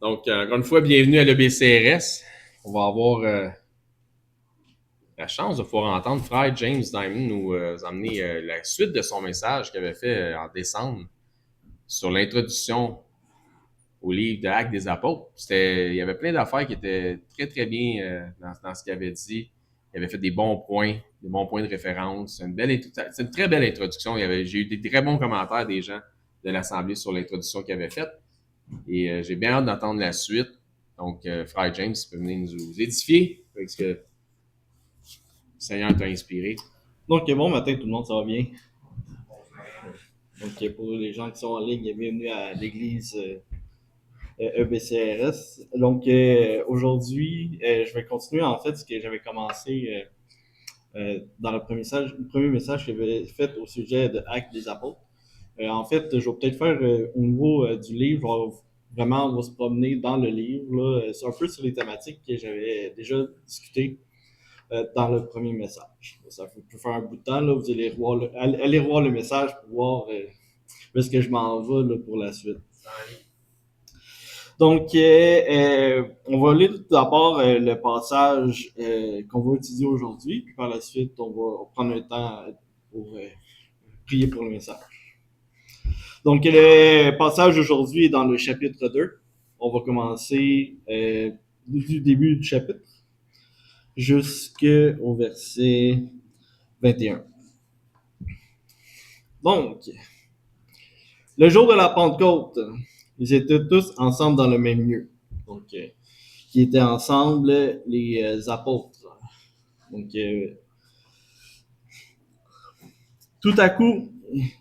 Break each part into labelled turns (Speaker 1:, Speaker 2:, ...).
Speaker 1: Donc, encore une fois, bienvenue à l'EBCRS. On va avoir la chance de pouvoir entendre Frère James Diamond nous emmener la suite de son message qu'il avait fait en décembre sur l'introduction au livre de Actes des Apôtres. Il y avait plein d'affaires qui étaient très, très bien dans ce qu'il avait dit. Il avait fait des bons points de référence. C'est une très belle introduction. J'ai eu des très bons commentaires des gens de l'Assemblée sur l'introduction qu'il avait faite. Et j'ai bien hâte d'entendre la suite. Donc, Frère James, tu peux venir nous édifier avec ce que le Seigneur t'a inspiré.
Speaker 2: Donc, bon matin tout le monde, ça va bien? Donc, pour les gens qui sont en ligne, bienvenue à l'église EBCRS. Donc, aujourd'hui, je vais continuer en fait ce que j'avais commencé dans le premier message que j'avais fait au sujet de Actes des Apôtres. En fait, je vais peut-être faire au niveau du livre, on va se promener dans le livre, là, c'est un peu sur les thématiques que j'avais déjà discutées dans le premier message. Ça peut faire un bout de temps, là, vous allez revoir le message pour voir où est-ce que je m'en vais là, pour la suite. Donc, on va lire tout d'abord le passage qu'on va utiliser aujourd'hui, puis par la suite, on va prendre un temps pour prier pour le message. Donc, le passage aujourd'hui est dans le chapitre 2. On va commencer du début du chapitre jusqu'au verset 21. Donc, le jour de la Pentecôte, ils étaient tous ensemble dans le même lieu. Donc, qui étaient ensemble les apôtres. Donc, tout à coup,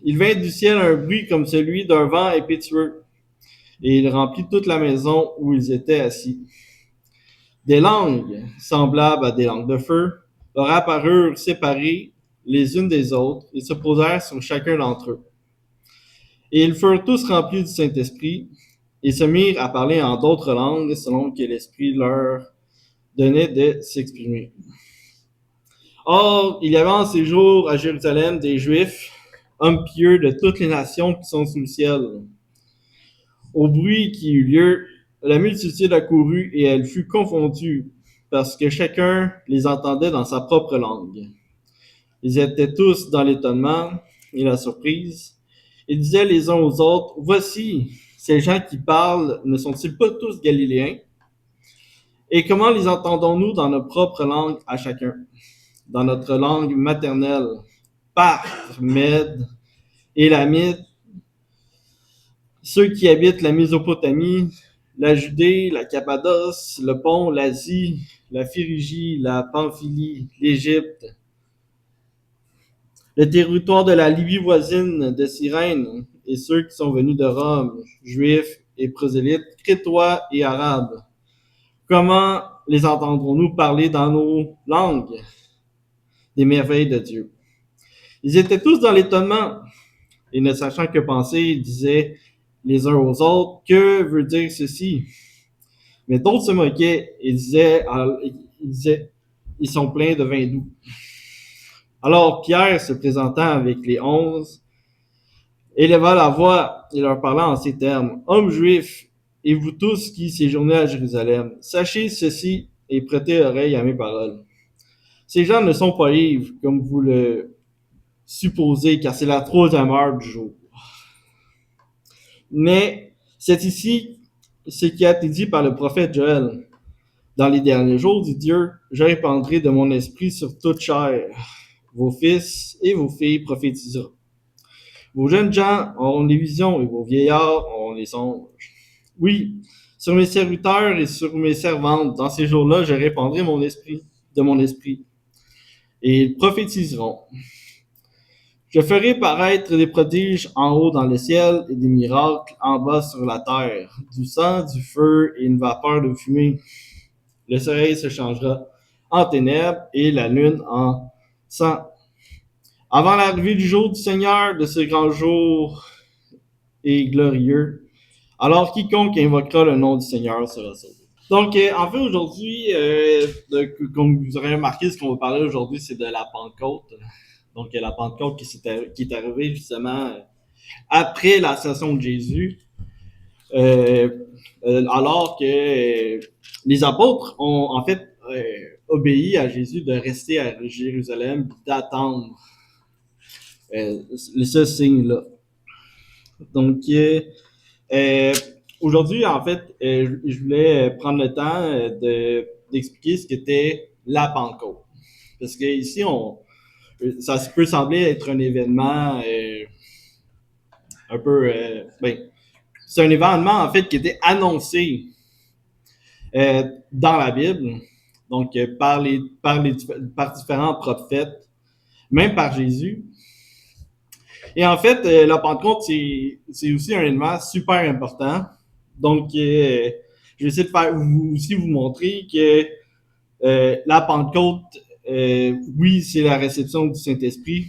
Speaker 2: il vint du ciel un bruit comme celui d'un vent impétueux, et il remplit toute la maison où ils étaient assis. Des langues, semblables à des langues de feu, leur apparurent séparées les unes des autres et se posèrent sur chacun d'entre eux. Et ils furent tous remplis du Saint-Esprit et se mirent à parler en d'autres langues selon que l'Esprit leur donnait de s'exprimer. Or, il y avait en ces jours à Jérusalem des Juifs, hommes pieux de toutes les nations qui sont sous le ciel. Au bruit qui eut lieu, la multitude accourut et elle fut confondue, parce que chacun les entendait dans sa propre langue. Ils étaient tous dans l'étonnement et la surprise. Ils disaient les uns aux autres, voici, ces gens qui parlent, ne sont-ils pas tous galiléens? Et comment les entendons-nous dans notre propre langue à chacun? Dans notre langue maternelle, Parthes, Mèdes, Élamites, ceux qui habitent la Mésopotamie, la Judée, la Cappadoce, le Pont, l'Asie, la Phrygie, la Pamphylie, l'Égypte, le territoire de la Libye voisine de Cyrène, et ceux qui sont venus de Rome, juifs et prosélytes, crétois et arabes. Comment les entendrons-nous parler dans nos langues des merveilles de Dieu? Ils étaient tous dans l'étonnement, et ne sachant que penser, ils disaient les uns aux autres, que veut dire ceci? Mais d'autres se moquaient et disaient, ils sont pleins de vin doux. Alors Pierre, se présentant avec les 11, éleva la voix et leur parla en ces termes. Hommes juifs, et vous tous qui séjournez à Jérusalem, sachez ceci et prêtez oreille à mes paroles. Ces gens ne sont pas ivres, comme vous le supposez, car c'est la troisième heure du jour. Mais c'est ici ce qui a été dit par le prophète Joël. Dans les derniers jours, dit Dieu, je répandrai de mon esprit sur toute chair. Vos fils et vos filles prophétiseront. Vos jeunes gens auront des visions et vos vieillards auront des songes. Oui, sur mes serviteurs et sur mes servantes, dans ces jours-là, je répandrai de mon esprit. Et ils prophétiseront. Je ferai paraître des prodiges en haut dans le ciel et des miracles en bas sur la terre, du sang, du feu et une vapeur de fumée. Le soleil se changera en ténèbres et la lune en sang. Avant l'arrivée du jour du Seigneur, de ce grand jour et glorieux, alors quiconque invoquera le nom du Seigneur sera sauvé. Donc, en fait, aujourd'hui, comme vous aurez remarqué, ce qu'on va parler aujourd'hui, c'est de la Pentecôte. Donc, la Pentecôte qui est arrivée justement après l'ascension de Jésus. alors que les apôtres ont en fait obéi à Jésus de rester à Jérusalem, d'attendre ce signe-là. Donc, aujourd'hui, en fait, je voulais prendre le temps d'expliquer ce qu'était la Pentecôte. Parce que ici, ça peut sembler être un événement un peu... c'est un événement, en fait, qui était annoncé dans la Bible, donc par différents prophètes, même par Jésus. Et en fait, la Pentecôte, c'est aussi un élément super important. Donc, je vais essayer de vous montrer que la Pentecôte, oui, c'est la réception du Saint-Esprit,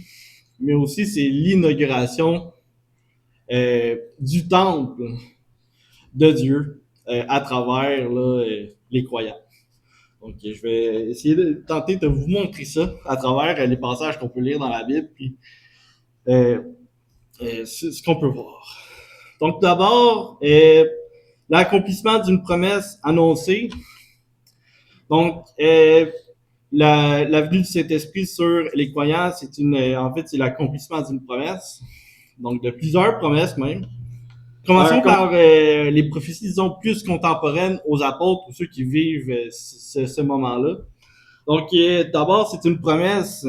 Speaker 2: mais aussi c'est l'inauguration du temple de Dieu à travers les croyants. Donc, je vais essayer de tenter de vous montrer ça à travers les passages qu'on peut lire dans la Bible, puis ce qu'on peut voir. Donc, d'abord, l'accomplissement d'une promesse annoncée. Donc, la venue du Saint-Esprit sur les croyants, c'est l'accomplissement d'une promesse. Donc, de plusieurs promesses même. Commençons par les prophéties, disons, plus contemporaines aux apôtres, ou ceux qui vivent ce moment-là. Donc, d'abord, c'est une promesse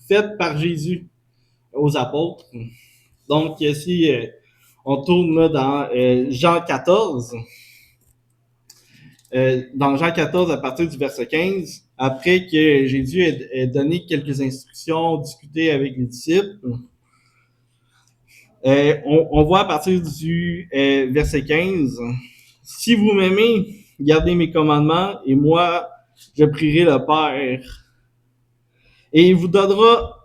Speaker 2: faite par Jésus aux apôtres. Donc, si on tourne là dans Jean 14, dans Jean 14, à partir du verset 15, après que Jésus ait donné quelques instructions, discuté avec les disciples, on voit à partir du verset 15, « Si vous m'aimez, gardez mes commandements, et moi, je prierai le Père, et il vous donnera,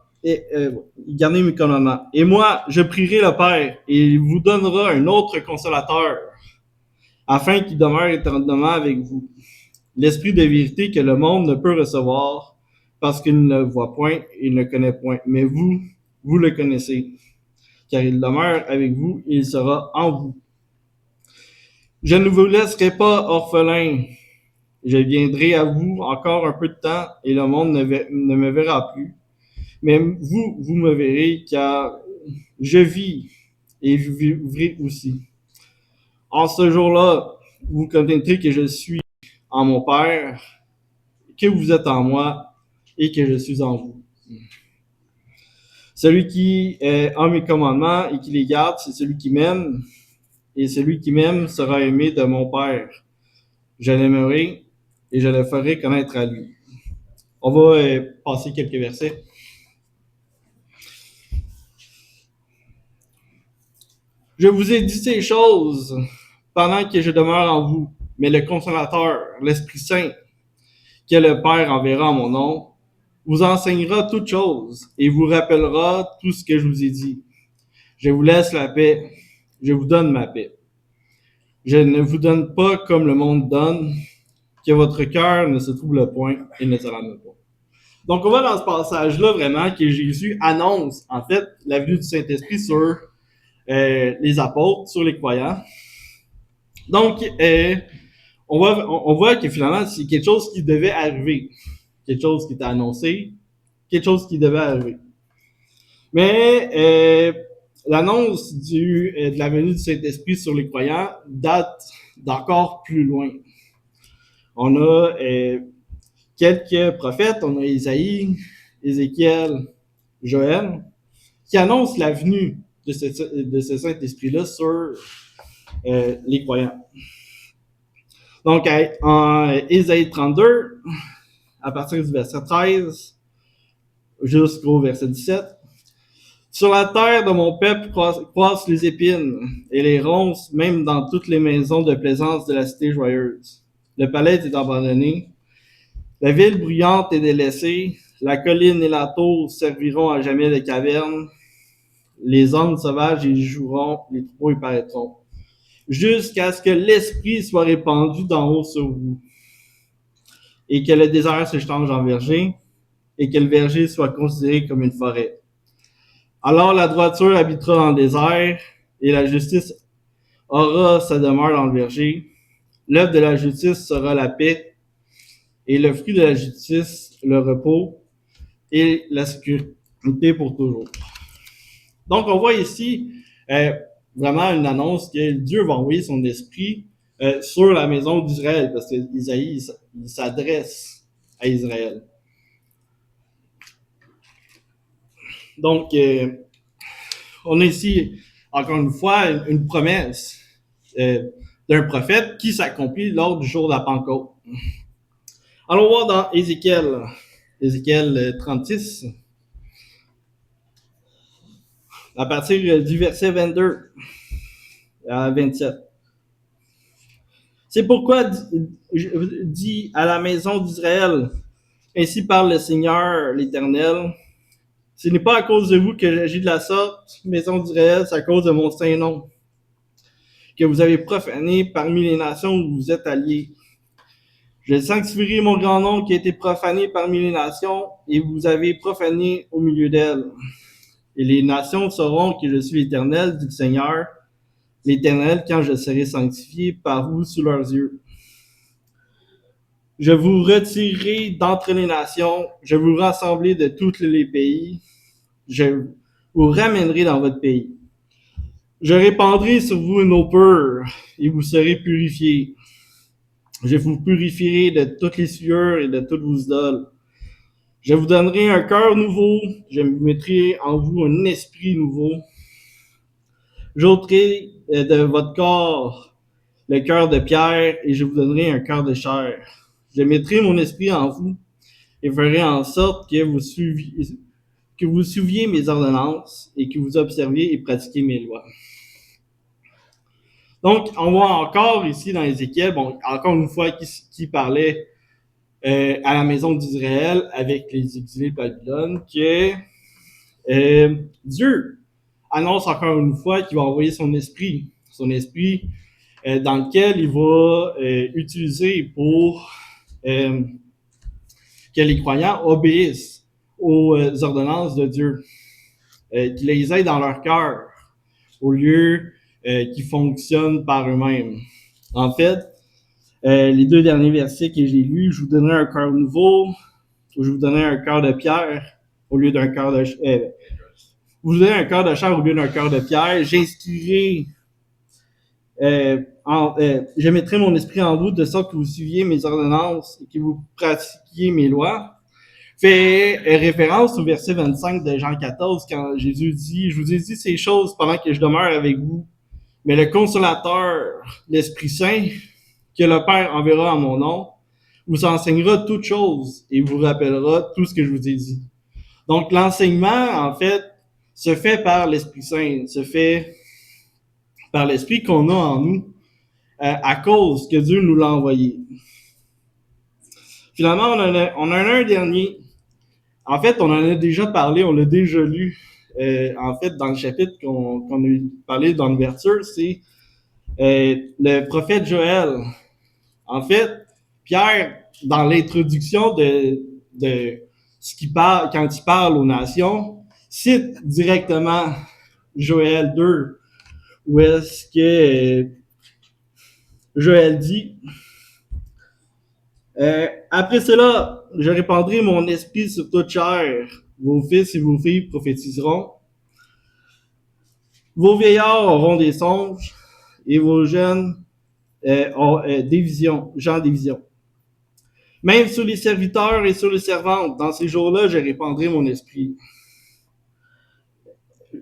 Speaker 2: gardez mes commandements, et moi, je prierai le Père, et il vous donnera un autre consolateur, afin qu'il demeure éternellement avec vous. L'esprit de vérité que le monde ne peut recevoir, parce qu'il ne le voit point et ne le connaît point, mais vous le connaissez, car il demeure avec vous et il sera en vous. Je ne vous laisserai pas orphelin. Je viendrai à vous encore un peu de temps et le monde ne me verra plus. Mais vous me verrez, car je vis et vous vivrez aussi. En ce jour-là, vous connaîtrez que je suis en mon Père, que vous êtes en moi et que je suis en vous. Celui qui a mes commandements et qui les garde, c'est celui qui m'aime. Et celui qui m'aime sera aimé de mon Père. Je l'aimerai et je le ferai connaître à lui. On va passer quelques versets. Je vous ai dit ces choses pendant que je demeure en vous, mais le Consolateur, l'Esprit Saint, que le Père enverra en mon nom, vous enseignera toutes choses et vous rappellera tout ce que je vous ai dit. Je vous laisse la paix, je vous donne ma paix. Je ne vous donne pas comme le monde donne, que votre cœur ne se trouble point et ne s'alarme pas. Donc, on va dans ce passage-là vraiment que Jésus annonce, en fait, la venue du Saint-Esprit sur les apôtres, sur les croyants. Donc, on voit que finalement, c'est quelque chose qui devait arriver. Quelque chose qui était annoncé, quelque chose qui devait arriver. Mais l'annonce de la venue du Saint-Esprit sur les croyants date d'encore plus loin. On a quelques prophètes, on a Isaïe, Ézéchiel, Joël, qui annoncent la venue de ce Saint-Esprit-là sur les croyants. Donc, en Ésaïe 32, à partir du verset 13 jusqu'au verset 17, « Sur la terre de mon peuple croissent les épines et les ronces, même dans toutes les maisons de plaisance de la cité joyeuse. Le palais est abandonné, la ville bruyante est délaissée, la colline et la tour serviront à jamais de caverne, les hommes sauvages y joueront, les troupeaux y paraîtront, jusqu'à ce que l'esprit soit répandu d'en haut sur vous, et que le désert se change en verger, et que le verger soit considéré comme une forêt. Alors la droiture habitera dans le désert, et la justice aura sa demeure dans le verger. L'œuvre de la justice sera la paix, et le fruit de la justice, le repos et la sécurité pour toujours. Donc, on voit ici vraiment une annonce que Dieu va envoyer son esprit sur la maison d'Israël, parce que Isaïe, il s'adresse à Israël. Donc, on a ici, encore une fois, une promesse d'un prophète qui s'accomplit lors du jour de la Pentecôte. Allons voir dans Ézéchiel 36, à partir du verset 22 à 27. C'est pourquoi dit à la maison d'Israël, ainsi parle le Seigneur l'Éternel, ce n'est pas à cause de vous que j'agis de la sorte, maison d'Israël, c'est à cause de mon saint nom, que vous avez profané parmi les nations où vous êtes alliés. Je sanctifierai mon grand nom qui a été profané parmi les nations, et vous avez profané au milieu d'elles. Et les nations sauront que je suis l'Éternel, dit le Seigneur, l'Éternel, quand je serai sanctifié par vous sous leurs yeux. Je vous retirerai d'entre les nations, je vous rassemblerai de tous les pays, je vous ramènerai dans votre pays. Je répandrai sur vous une eau pure, et vous serez purifiés. Je vous purifierai de toutes les souillures et de toutes vos idoles. Je vous donnerai un cœur nouveau, je mettrai en vous un esprit nouveau. J'ôterai de votre corps le cœur de pierre, et je vous donnerai un cœur de chair. Je mettrai mon esprit en vous, et ferai en sorte que vous suiviez mes ordonnances, et que vous observiez et pratiquiez mes lois. Donc, on voit encore ici dans Ézéchiel, bon, encore une fois, qui parlait à la maison d'Israël avec les exilés de Babylone, que Dieu annonce encore une fois qu'il va envoyer son esprit dans lequel il va utiliser pour que les croyants obéissent aux ordonnances de Dieu, qu'il les aide dans leur cœur, au lieu qu'ils fonctionnent par eux-mêmes. En fait, les deux derniers versets que j'ai lus, je vous donnerai un cœur nouveau, je vous donnerai un cœur de pierre au lieu d'un cœur de vous donnerez un cœur de chair au lieu d'un cœur de pierre. J'instruirai, je mettrai mon esprit en vous de sorte que vous suiviez mes ordonnances et que vous pratiquiez mes lois. Fait référence au verset 25 de Jean 14 quand Jésus dit, je vous ai dit ces choses pendant que je demeure avec vous. Mais le consolateur, l'Esprit Saint, que le Père enverra en mon nom, vous enseignera toutes choses et vous rappellera tout ce que je vous ai dit. Donc, l'enseignement, en fait, se fait par l'Esprit Saint, se fait par l'Esprit qu'on a en nous, à cause que Dieu nous l'a envoyé. Finalement, on en a un dernier. En fait, on en a déjà parlé, on l'a déjà lu. En fait, dans le chapitre qu'on a parlé dans l'ouverture, c'est le prophète Joël. En fait, Pierre, dans l'introduction de ce qu'il parle, quand il parle aux nations, cite directement Joël 2, où est-ce que Joël dit après cela, je répandrai mon esprit sur toute chair. Vos fils et vos filles prophétiseront. Vos vieillards auront des songes et vos jeunes ont des visions, gens des visions. Même sur les serviteurs et sur les servantes, dans ces jours-là, je répandrai mon esprit.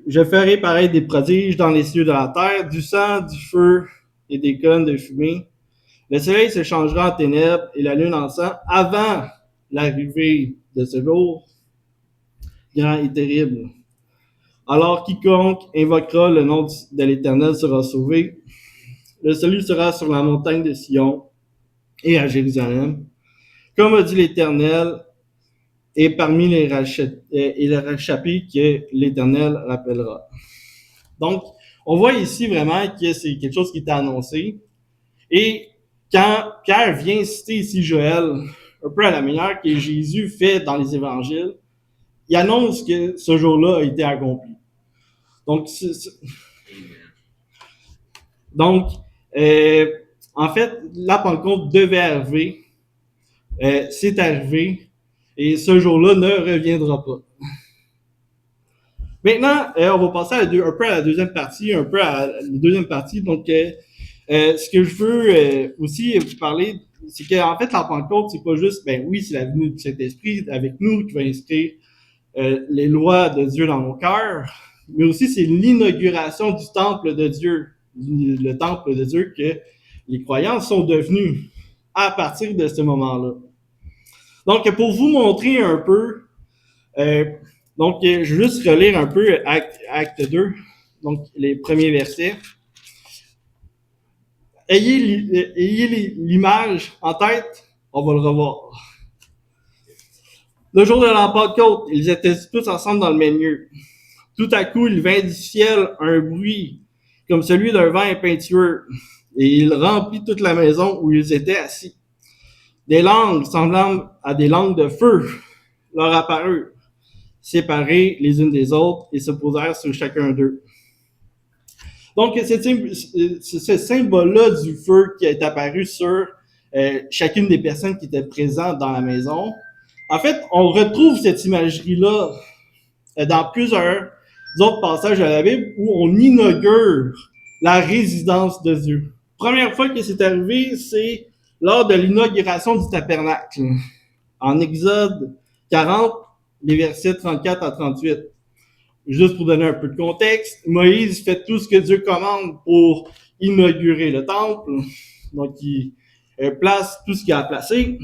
Speaker 2: Je ferai paraître des prodiges dans les cieux de la terre, du sang, du feu et des colonnes de fumée. Le soleil se changera en ténèbres et la lune en sang avant l'arrivée de ce jour grand et terrible. Alors quiconque invoquera le nom de l'Éternel sera sauvé. Le salut sera sur la montagne de Sion et à Jérusalem. Comme a dit l'Éternel, et parmi les rachapés que l'Éternel rappellera. Donc, on voit ici vraiment que c'est quelque chose qui était annoncé. Et quand Pierre vient citer ici Joël, un peu à la manière que Jésus fait dans les évangiles, il annonce que ce jour-là a été accompli. Donc, Donc, en fait, la Pentecôte devait arriver. C'est arrivé. Et ce jour-là ne reviendra pas. Maintenant, on va passer un peu à la deuxième partie, Donc, ce que je veux aussi vous parler, c'est qu'en fait, la Pentecôte, c'est pas juste, ben oui, c'est la venue du Saint-Esprit avec nous qui va inscrire les lois de Dieu dans nos cœurs, mais aussi c'est l'inauguration du temple de Dieu, le temple de Dieu que les croyants sont devenus à partir de ce moment-là. Donc, pour vous montrer un peu, je vais juste relire un peu acte 2, donc les premiers versets. Ayez l'image en tête, on va le revoir. Le jour de la Pentecôte, ils étaient tous ensemble dans le même lieu. Tout à coup, il vint du ciel un bruit comme celui d'un vent impétueux, et il remplit toute la maison où ils étaient assis. Des langues semblables à des langues de feu leur apparurent, séparées les unes des autres, et se posèrent sur chacun d'eux. Donc, c'est ce symbole-là du feu qui est apparu sur chacune des personnes qui étaient présentes dans la maison. En fait, on retrouve cette imagerie-là dans plusieurs autres passages de la Bible où on inaugure la résidence de Dieu. Première fois que c'est arrivé, c'est lors de l'inauguration du tabernacle. En Exode 40, les versets 34 à 38. Juste pour donner un peu de contexte, Moïse fait tout ce que Dieu commande pour inaugurer le temple. Donc, il place tout ce qu'il a à placer.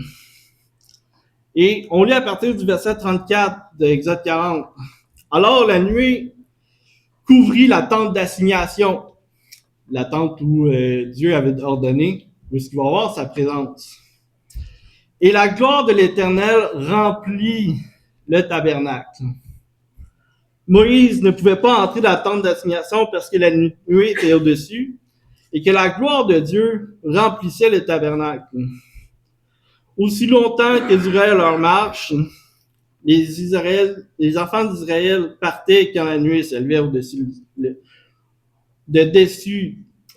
Speaker 2: Et on lit à partir du verset 34 de Exode 40. Alors, la nuée couvrit la tente d'assignation, la tente où Dieu avait ordonné, où il va avoir sa présence. Et la gloire de l'Éternel remplit le tabernacle. Moïse ne pouvait pas entrer dans la tente d'assignation parce que la nuée était au-dessus et que la gloire de Dieu remplissait le tabernacle. Aussi longtemps que durait leur marche, les enfants d'Israël partaient quand la nuée s'élevait au-dessus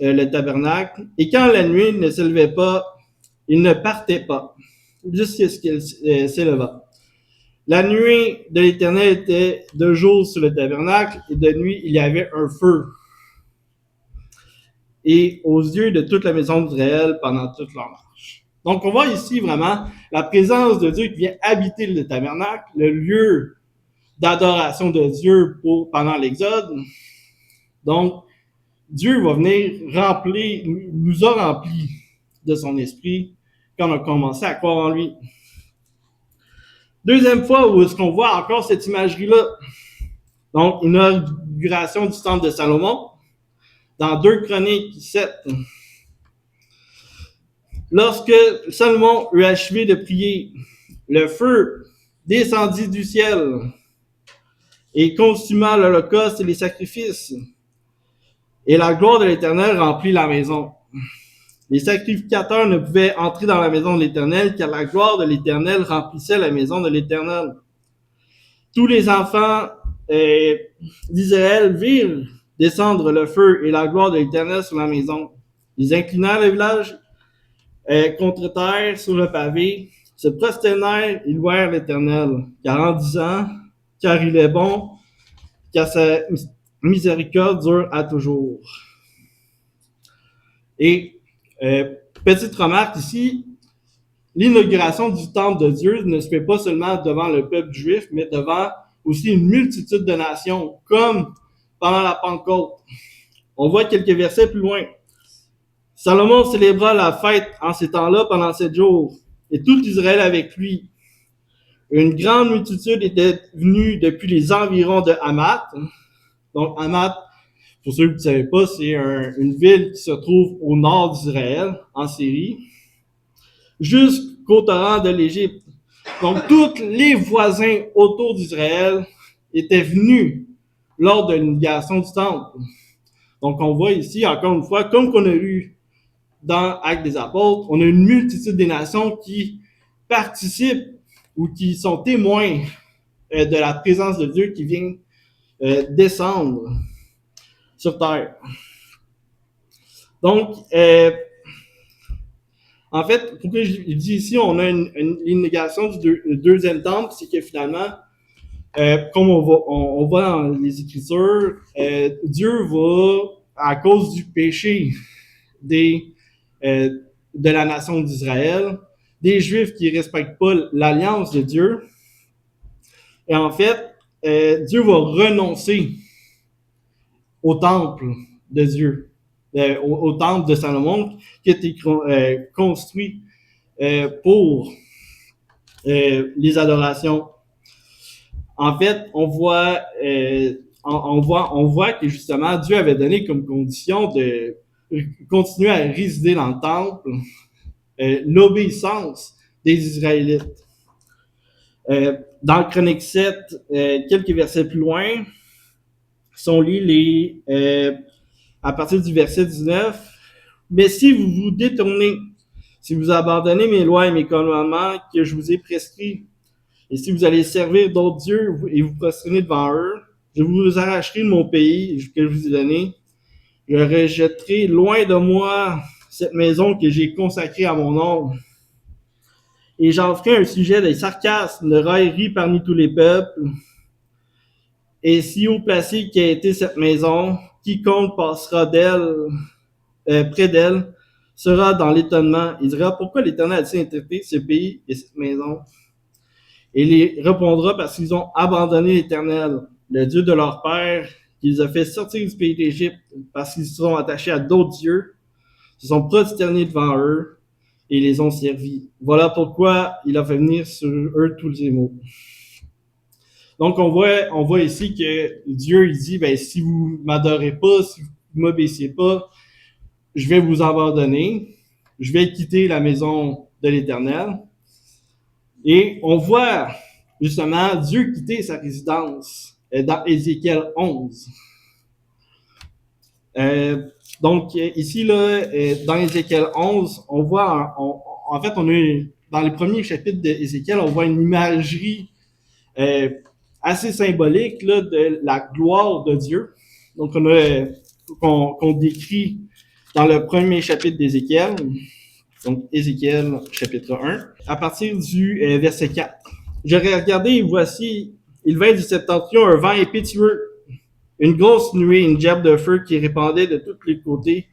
Speaker 2: le tabernacle, et quand la nuée ne s'élevait pas, ils ne partaient pas, jusqu'à ce qu'elle s'éleva. La nuée de l'Éternel était de jour sur le tabernacle, et de nuit il y avait un feu. Et aux yeux de toute la maison d'Israël pendant toute leur marche. Donc on voit ici vraiment la présence de Dieu qui vient habiter le tabernacle, le lieu d'adoration de Dieu pendant l'Exode. Donc, Dieu va venir nous a remplis de son esprit quand on a commencé à croire en lui. Deuxième fois où est-ce qu'on voit encore cette imagerie-là. Donc, inauguration du temple de Salomon dans 2 Chroniques 7. Lorsque Salomon eut achevé de prier, le feu descendit du ciel et consuma l'holocauste et les sacrifices. Et la gloire de l'Éternel remplit la maison. Les sacrificateurs ne pouvaient entrer dans la maison de l'Éternel, car la gloire de l'Éternel remplissait la maison de l'Éternel. Tous les enfants d'Israël virent descendre le feu et la gloire de l'Éternel sur la maison. Ils inclinèrent le village contre terre sur le pavé, se prosternèrent et louèrent l'Éternel, en disant, car il est bon, car sa miséricorde dure à toujours. Et petite remarque ici, l'inauguration du temple de Dieu ne se fait pas seulement devant le peuple juif, mais devant aussi une multitude de nations, comme pendant la Pentecôte. On voit quelques versets plus loin. Salomon célébra la fête en ces temps-là pendant 7 jours, et tout Israël avec lui. Une grande multitude était venue depuis les environs de Hamath. Donc Hamath, pour ceux qui ne savaient pas, c'est une ville qui se trouve au nord d'Israël, en Syrie, jusqu'au torrent de l'Égypte. Donc, tous les voisins autour d'Israël étaient venus lors de l'inauguration du temple. Donc, on voit ici, encore une fois, comme qu'on a eu dans Actes des Apôtres, on a une multitude des nations qui participent ou qui sont témoins de la présence de Dieu qui vient descendre sur terre. Donc, en fait, pourquoi je dis ici, on a une négation du deuxième temple, c'est que finalement, comme on voit dans les Écritures, Dieu va, à cause du péché des, de la nation d'Israël, des Juifs qui ne respectent pas l'alliance de Dieu, et en fait, Dieu va renoncer au temple de Dieu, au temple de Salomon qui a été construit pour les adorations. En fait, on voit que justement Dieu avait donné comme condition de continuer à résider dans le temple l'obéissance des Israélites. Dans Chronique 7, quelques versets plus loin, si on lit à partir du verset 19, mais si vous vous détournez, si vous abandonnez mes lois et mes commandements que je vous ai prescrits, et si vous allez servir d'autres dieux et vous prosternez devant eux, je vous arracherai de mon pays que je vous ai donné. Je rejetterai loin de moi cette maison que j'ai consacrée à mon nom. Et j'en ferai un sujet de sarcasme, de raillerie parmi tous les peuples. Et si haut placé qu'a été cette maison, quiconque passera près d'elle, sera dans l'étonnement. Il dira, pourquoi l'Éternel a-t-il interprété ce pays et cette maison? Et il répondra parce qu'ils ont abandonné l'Éternel, le Dieu de leur père, qui les a fait sortir du pays d'Égypte, parce qu'ils se sont attachés à d'autres dieux, se sont prosternés devant eux et les ont servis. Voilà pourquoi il a fait venir sur eux tous les maux. Donc on voit ici que Dieu il dit, ben si vous m'adorez pas, si vous m'obéissez pas, je vais vous abandonner, je vais quitter la maison de l'Éternel. Et on voit justement Dieu quitter sa résidence dans Ézéchiel 11. Donc ici, là, dans Ézéchiel 11, on voit, en fait, on a dans les premiers chapitres d'Ézéchiel, on voit une imagerie assez symbolique là, de la gloire de Dieu. Donc qu'on décrit dans le premier chapitre d'Ézéchiel. Donc, Ézéchiel, chapitre 1, à partir du verset 4. J'aurais regardé, et voici, il vint du septentrion un vent impétueux, une grosse nuée, une gerbe de feu qui répandait de tous les côtés,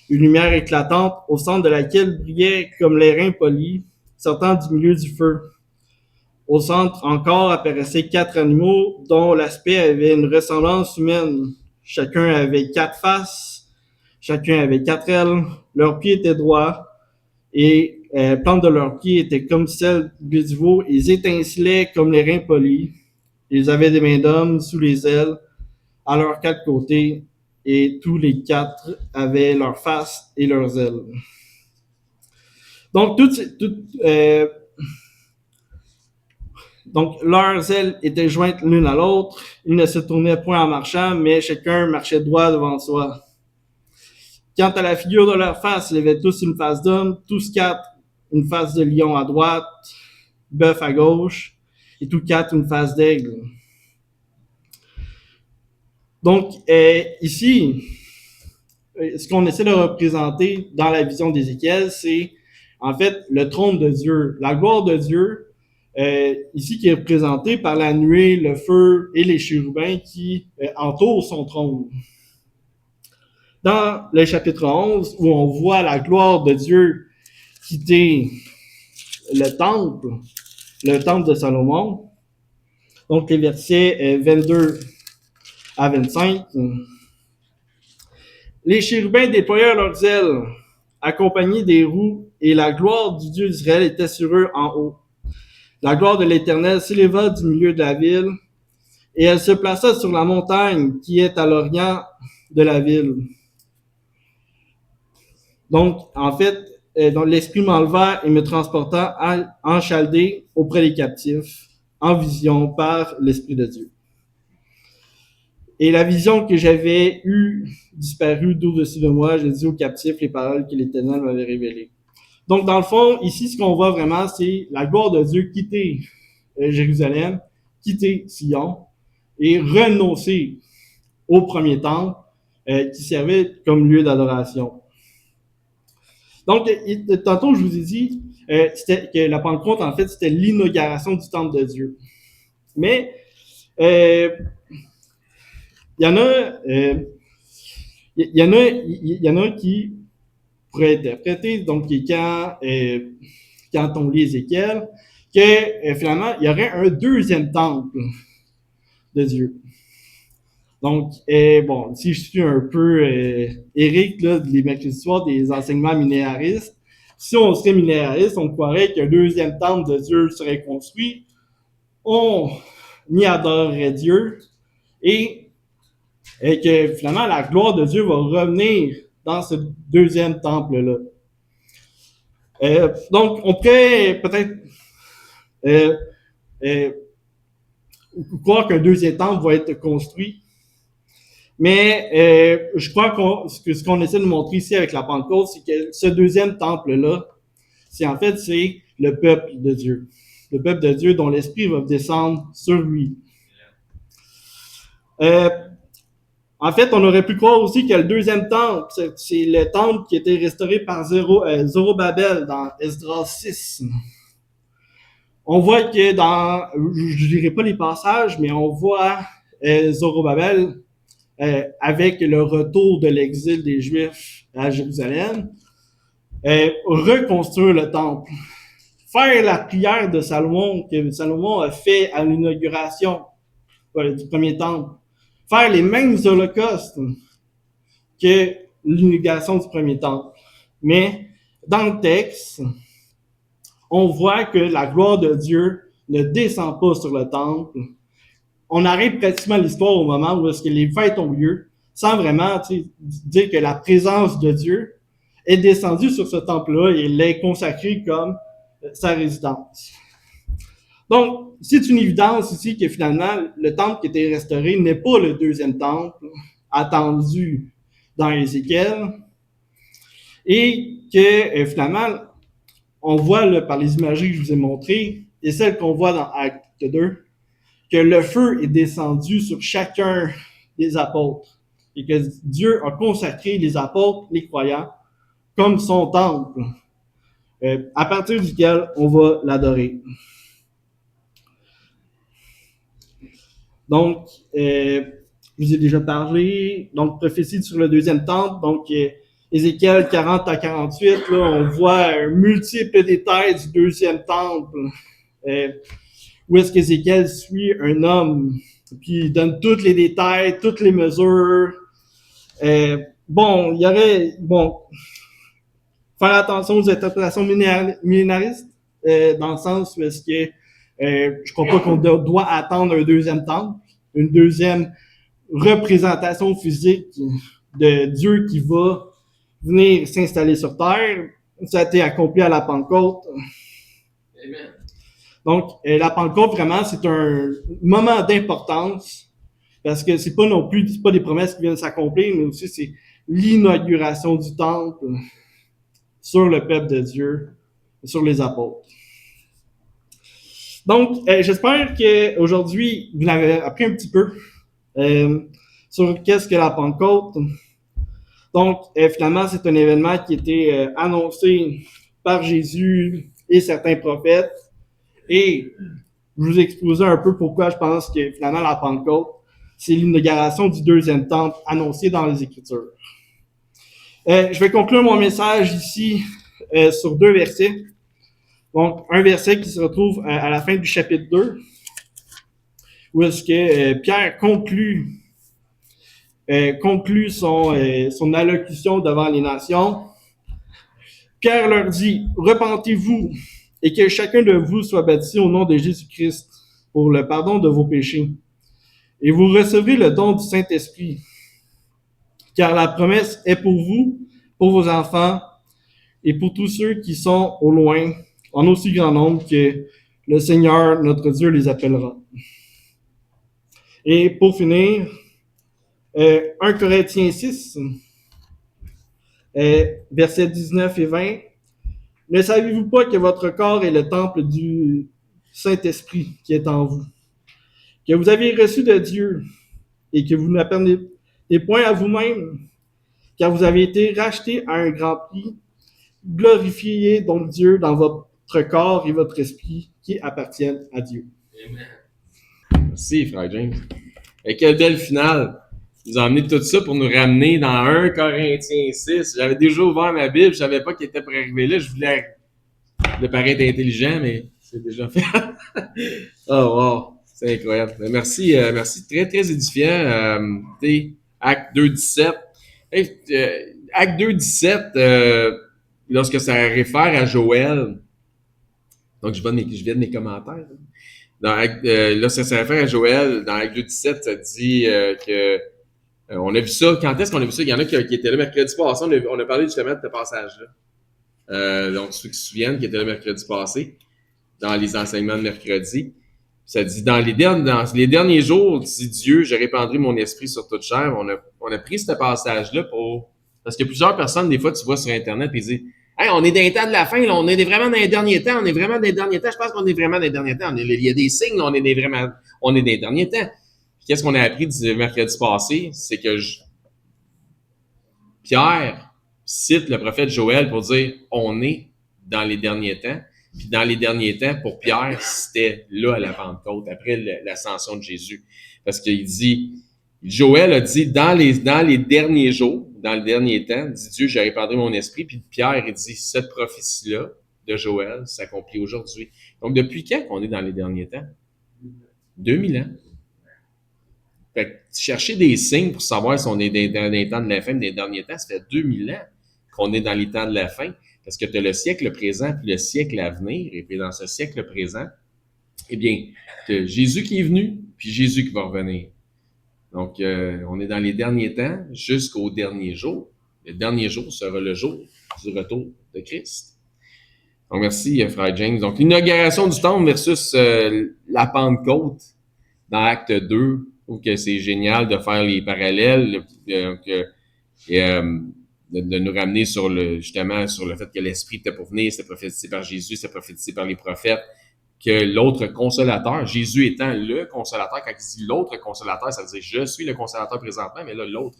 Speaker 2: une lumière éclatante, au centre de laquelle brillait comme l'airain poli, sortant du milieu du feu. Au centre encore apparaissaient 4 animaux dont l'aspect avait une ressemblance humaine. Chacun avait 4 faces, chacun avait 4 ailes, leurs pieds étaient droits, et plantes de leurs pieds étaient comme celles du veau, ils étincelaient comme les reins polis. Ils avaient des mains d'hommes sous les ailes, à leurs 4 côtés, et tous les 4 avaient leurs faces et leurs ailes. Donc, donc leurs ailes étaient jointes l'une à l'autre. Ils ne se tournaient point en marchant, mais chacun marchait droit devant soi. Quant à la figure de leur face, ils avaient tous une face d'homme, tous 4 une face de lion à droite, bœuf à gauche, et tous 4 une face d'aigle. Donc, ici, ce qu'on essaie de représenter dans la vision d'Ézéchiel, c'est en fait le trône de Dieu, la gloire de Dieu, ici qui est représentée par la nuée, le feu et les chérubins qui entourent son trône. Dans le chapitre 11, où on voit la gloire de Dieu quitter le temple de Salomon, donc les versets 22 à 25, les chérubins déployèrent leurs ailes, accompagnés des roues, et la gloire du Dieu d'Israël était sur eux en haut. La gloire de l'Éternel s'éleva du milieu de la ville, et elle se plaça sur la montagne qui est à l'orient de la ville. Donc, en fait, l'Esprit m'enleva et me transporta en Chaldée auprès des captifs, en vision par l'Esprit de Dieu. Et la vision que j'avais eue disparut d'au-dessus de moi. J'ai dit aux captifs les paroles que l'Éternel m'avait révélées. Donc, dans le fond, ici, ce qu'on voit vraiment, c'est la gloire de Dieu quitter Jérusalem, quitter Sion et renoncer au premier temple qui servait comme lieu d'adoration. Donc, tantôt, je vous ai dit que la Pentecôte, en fait, c'était l'inauguration du temple de Dieu. Mais, il y en a, il y en a qui pourraient interpréter, donc quand on lit Ézéchiel, que finalement, il y aurait un deuxième temple de Dieu. Donc, bon, si je suis un peu Éric, là, des mercredis soirs des enseignements minéralistes, si on serait minéraliste, on croirait qu'un deuxième temple de Dieu serait construit, on y adorerait Dieu, et que finalement, la gloire de Dieu va revenir dans ce deuxième temple-là. Donc, on pourrait peut-être croire qu'un deuxième temple va être construit. Mais je crois que ce qu'on essaie de montrer ici avec la Pentecôte, c'est que ce deuxième temple-là, c'est le peuple de Dieu. Le peuple de Dieu dont l'Esprit va descendre sur lui. En fait, on aurait pu croire aussi que le deuxième temple, c'est le temple qui a été restauré par Zorobabel dans Esdras 6. On voit que je ne dirai pas les passages, mais on voit Zorobabel avec le retour de l'exil des Juifs à Jérusalem, reconstruire le temple, faire la prière de Salomon que Salomon a fait à l'inauguration du premier temple, faire les mêmes holocaustes que l'inauguration du premier temple. Mais dans le texte, on voit que la gloire de Dieu ne descend pas sur le temple. On arrête pratiquement l'histoire au moment où est-ce que les fêtes ont lieu, sans vraiment dire que la présence de Dieu est descendue sur ce temple-là et l'est consacrée comme sa résidence. Donc, c'est une évidence ici que finalement, le temple qui a été restauré n'est pas le deuxième temple attendu dans Ézéchiel, et que finalement, on voit là, par les imageries que je vous ai montrées, et celles qu'on voit dans Acte 2, que le feu est descendu sur chacun des apôtres, et que Dieu a consacré les apôtres, les croyants, comme son temple, à partir duquel on va l'adorer. Donc, je vous ai déjà parlé, donc prophétie sur le deuxième temple, donc Ézéchiel 40 à 48, là, on voit un multiple détails du deuxième temple, où est-ce qu'Ézéchiel suit un homme, puis il donne tous les détails, toutes les mesures. Faire attention aux interprétations millénaristes, dans le sens où est-ce que je crois pas qu'on doit attendre un deuxième temple, une deuxième représentation physique de Dieu qui va venir s'installer sur terre. Ça a été accompli à la Pentecôte. Amen. Donc, la Pentecôte, vraiment, c'est un moment d'importance parce que c'est pas des promesses qui viennent s'accomplir, mais aussi c'est l'inauguration du temple sur le peuple de Dieu, sur les apôtres. Donc, j'espère qu'aujourd'hui, vous l'avez appris un petit peu sur qu'est-ce que la Pentecôte. Donc, finalement, c'est un événement qui a été annoncé par Jésus et certains prophètes. Et je vous ai exposé un peu pourquoi je pense que finalement la Pentecôte, c'est l'inauguration du deuxième temple annoncé dans les Écritures. Je vais conclure mon message ici sur 2 versets. Donc, un verset qui se retrouve à la fin du chapitre 2, où est-ce que Pierre conclut son allocution devant les nations. Pierre leur dit, « Repentez-vous et que chacun de vous soit baptisé au nom de Jésus-Christ pour le pardon de vos péchés. Et vous recevrez le don du Saint-Esprit, car la promesse est pour vous, pour vos enfants et pour tous ceux qui sont au loin, en aussi grand nombre que le Seigneur, notre Dieu, les appellera. » Et pour finir, 1 Corinthiens 6, versets 19 et 20. « Ne savez-vous pas que votre corps est le temple du Saint-Esprit qui est en vous, que vous avez reçu de Dieu et que vous n'appartenez point à vous-même, car vous avez été rachetés à un grand prix. glorifiez donc Dieu dans votre corps et votre esprit qui appartiennent à Dieu.
Speaker 1: Amen. Merci, frère James. Et quelle belle finale. Ils ont amené tout ça pour nous ramener dans 1 Corinthiens 6. J'avais déjà ouvert ma Bible, je savais pas qu'il était pour arriver là. Je voulais paraître intelligent, mais c'est déjà fait. Oh, wow. C'est incroyable. Merci, merci. Très, très édifiant. Acte 2.17. Hey, Acte 2.17, lorsque ça réfère à Joël, donc je viens de mes commentaires. Lorsque ça réfère à Joël, dans Acte 2.17, ça dit que on a vu ça. Quand est-ce qu'on a vu ça? Il y en a qui étaient là mercredi passé. On a parlé justement de ce passage-là. Donc, ceux qui se souviennent, qui étaient là mercredi passé, dans les enseignements de mercredi, ça dit dans les derniers jours, dit Dieu, je répandrai mon esprit sur toute chair. On a pris ce passage-là parce que plusieurs personnes, des fois, tu vois sur Internet, ils disent hey, on est dans les temps de la fin, là, on est vraiment dans les derniers temps, je pense qu'on est vraiment dans les derniers temps. Il y a des signes, là, on est dans les derniers temps. Puis qu'est-ce qu'on a appris du mercredi passé? C'est que Pierre cite le prophète Joël pour dire on est dans les derniers temps. Puis dans les derniers temps, pour Pierre, c'était là à la Pentecôte, après l'ascension de Jésus. Parce qu'il dit, Joël a dit, dans les derniers jours, dans le dernier temps, dit Dieu, j'ai répandrai mon esprit. Puis Pierre, il dit, cette prophétie-là de Joël s'accomplit aujourd'hui. Donc, depuis quand qu'on est dans les derniers temps? 2000 ans. Fait que chercher des signes pour savoir si on est dans les temps de la fin, des derniers temps, ça fait 2000 ans qu'on est dans les temps de la fin. Parce que tu as le siècle présent puis le siècle à venir. Et puis dans ce siècle présent, eh bien, tu as Jésus qui est venu, puis Jésus qui va revenir. Donc, on est dans les derniers temps jusqu'au dernier jour. Le dernier jour sera le jour du retour de Christ. Donc, merci, frère James. Donc, l'inauguration du temple versus la Pentecôte dans Acte 2. Je trouve que c'est génial de faire les parallèles. De nous ramener justement sur le fait que l'Esprit était pour venir, c'était prophétisé par Jésus, c'était prophétisé par les prophètes, que l'autre consolateur, Jésus étant le consolateur, quand il dit l'autre consolateur, ça veut dire je suis le consolateur présentement, mais là, l'autre,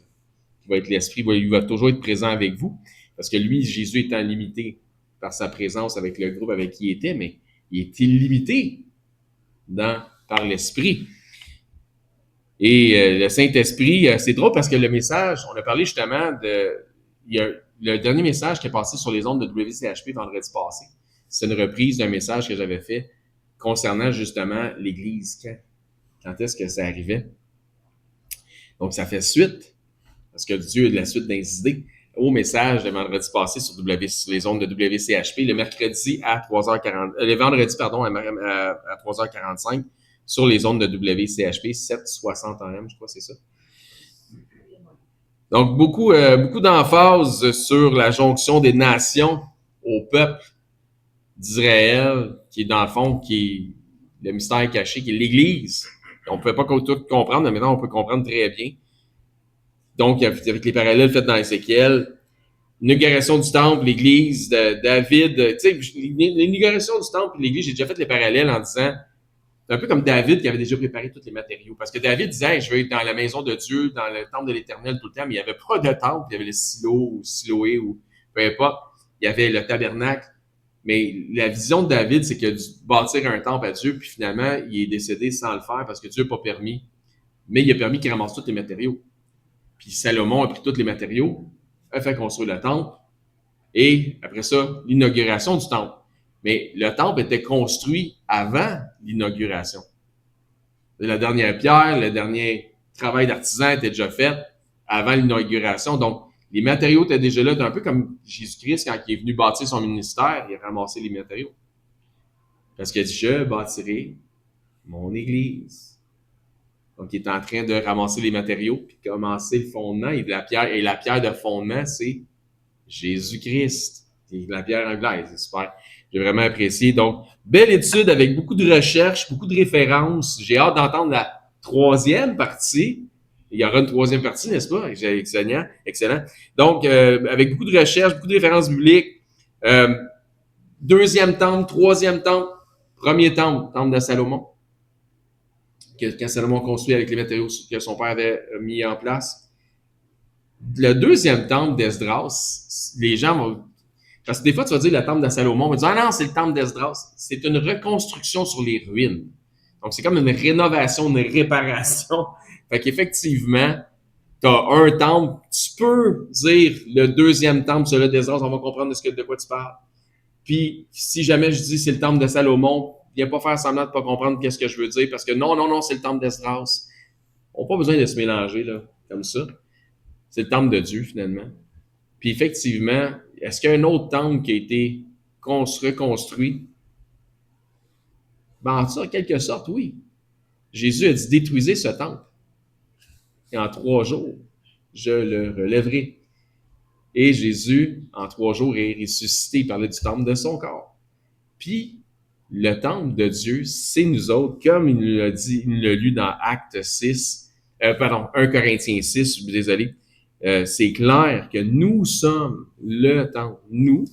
Speaker 1: qui va être l'Esprit, il va toujours être présent avec vous, parce que lui, Jésus étant limité par sa présence avec le groupe avec qui il était, mais il est illimité par l'Esprit. Et le Saint-Esprit, c'est drôle parce que le message, on a parlé justement il y a le dernier message qui est passé sur les ondes de WCHP vendredi passé. C'est une reprise d'un message que j'avais fait concernant justement l'Église. Quand est-ce que ça arrivait? Donc, ça fait suite, parce que Dieu a de la suite d'incider, au message de vendredi passé sur les ondes de WCHP, le mercredi à 3h40, le vendredi, pardon, à 3h45, sur les ondes de WCHP, 760 AM, je crois que c'est ça. Donc, beaucoup d'emphase sur la jonction des nations au peuple d'Israël, qui est dans le fond, qui est le mystère caché, qui est l'Église. On ne pouvait pas tout comprendre, mais maintenant on peut comprendre très bien. Donc, avec les parallèles faits dans Ézéchiel, l'inauguration du temple, l'Église de David, tu sais, l'inauguration du temple et l'Église, j'ai déjà fait les parallèles en disant, c'est un peu comme David qui avait déjà préparé tous les matériaux. Parce que David disait, hey, je vais être dans la maison de Dieu, dans le temple de l'Éternel tout le temps, mais il n'y avait pas de temple. Il y avait le silo ou Siloé ou peu importe. Il y avait le tabernacle. Mais la vision de David, c'est qu'il a dû bâtir un temple à Dieu, puis finalement, il est décédé sans le faire parce que Dieu n'a pas permis. Mais il a permis qu'il ramasse tous les matériaux. Puis Salomon a pris tous les matériaux, a fait construire le temple, et après ça, l'inauguration du temple. Mais le temple était construit avant l'inauguration. La dernière pierre, le dernier travail d'artisan était déjà fait avant l'inauguration. Donc, les matériaux étaient déjà là. C'est un peu comme Jésus-Christ, quand il est venu bâtir son ministère, il a ramassé les matériaux. Parce qu'il a dit, je bâtirai mon église. Donc, il est en train de ramasser les matériaux, puis commencer le fondement. Et la pierre de fondement, c'est Jésus-Christ. C'est la pierre anglaise. C'est super. J'ai vraiment apprécié. Donc, belle étude avec beaucoup de recherches, beaucoup de références. J'ai hâte d'entendre la troisième partie. Il y aura une troisième partie, n'est-ce pas? Excellent. Excellent. Donc, avec beaucoup de recherches, beaucoup de références bibliques. Deuxième temple, troisième temple, premier temple, temple de Salomon. Quand Salomon construit avec les matériaux que son père avait mis en place. Le deuxième temple d'Esdras, les gens vont... Parce que des fois, tu vas dire le temple de Salomon, on va dire, ah non, c'est le temple d'Esdras. C'est une reconstruction sur les ruines. Donc, c'est comme une rénovation, une réparation. Fait qu'effectivement, tu as un temple, tu peux dire le deuxième temple, celui d'Esdras, on va comprendre de quoi tu parles. Puis, si jamais je dis c'est le temple de Salomon, viens pas faire semblant de pas comprendre qu'est-ce que je veux dire, parce que non, c'est le temple d'Esdras. On n'a pas besoin de se mélanger, là, comme ça. C'est le temple de Dieu, finalement. Puis, effectivement, est-ce qu'il y a un autre temple qui a été reconstruit? Ben, en quelque sorte, oui. Jésus a dit, détruisez ce temple. Et en 3 jours, je le relèverai. Et Jésus, en 3 jours, est ressuscité. Il parlait du temple de son corps. Puis, le temple de Dieu, c'est nous autres, comme il nous l'a dit, il l'a lu dans Acte 6, 1 Corinthiens 6, désolé. C'est clair que nous sommes le temple. Nous,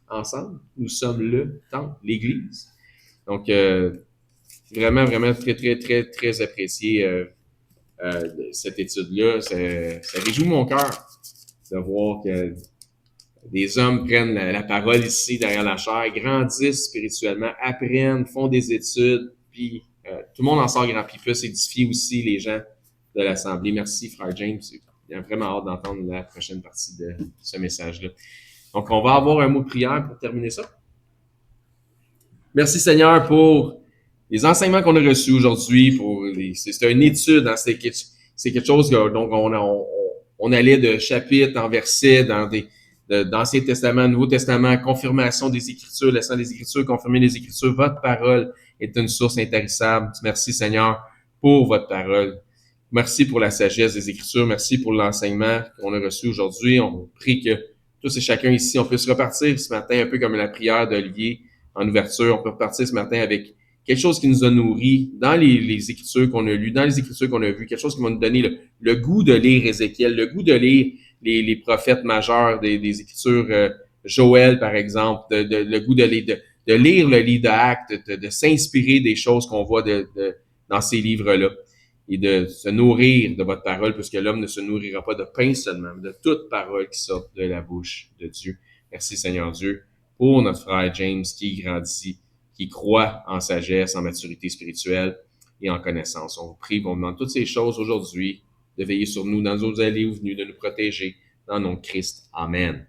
Speaker 1: ensemble, nous sommes le temple, l'Église. Donc, vraiment, vraiment très, très, très, très apprécié cette étude-là. Ça réjouit mon cœur de voir que des hommes prennent la parole ici derrière la chair, grandissent spirituellement, apprennent, font des études, puis tout le monde en sort grand, puis peut s'édifier aussi les gens de l'Assemblée. Merci, frère James. J'ai vraiment hâte d'entendre la prochaine partie de ce message-là. Donc, on va avoir un mot de prière pour terminer ça. Merci, Seigneur, pour les enseignements qu'on a reçus aujourd'hui. C'est une étude, hein, c'est quelque chose que, donc on allait de chapitre en verset dans d'Ancien Testament, Nouveau Testament, confirmation des Écritures, laissant les Écritures, confirmer les Écritures. Votre parole est une source intarissable. Merci, Seigneur, pour votre parole. Merci pour la sagesse des Écritures. Merci pour l'enseignement qu'on a reçu aujourd'hui. On prie que tous et chacun ici, on puisse repartir ce matin un peu comme la prière d'Olivier en ouverture. On peut repartir ce matin avec quelque chose qui nous a nourris dans les Écritures qu'on a lues, dans les Écritures qu'on a vues, quelque chose qui va nous donner le goût de lire Ézéchiel, le goût de lire les prophètes majeurs des Écritures, Joël par exemple, le goût de lire le livre d'Actes, de s'inspirer des choses qu'on voit dans ces livres-là et de se nourrir de votre parole, puisque l'homme ne se nourrira pas de pain seulement, mais de toute parole qui sort de la bouche de Dieu. Merci Seigneur Dieu pour notre frère James qui grandit, qui croit en sagesse, en maturité spirituelle et en connaissance. On vous prie, on demande toutes ces choses aujourd'hui, de veiller sur nous dans nos allées ou venues, de nous protéger dans le nom de Christ. Amen.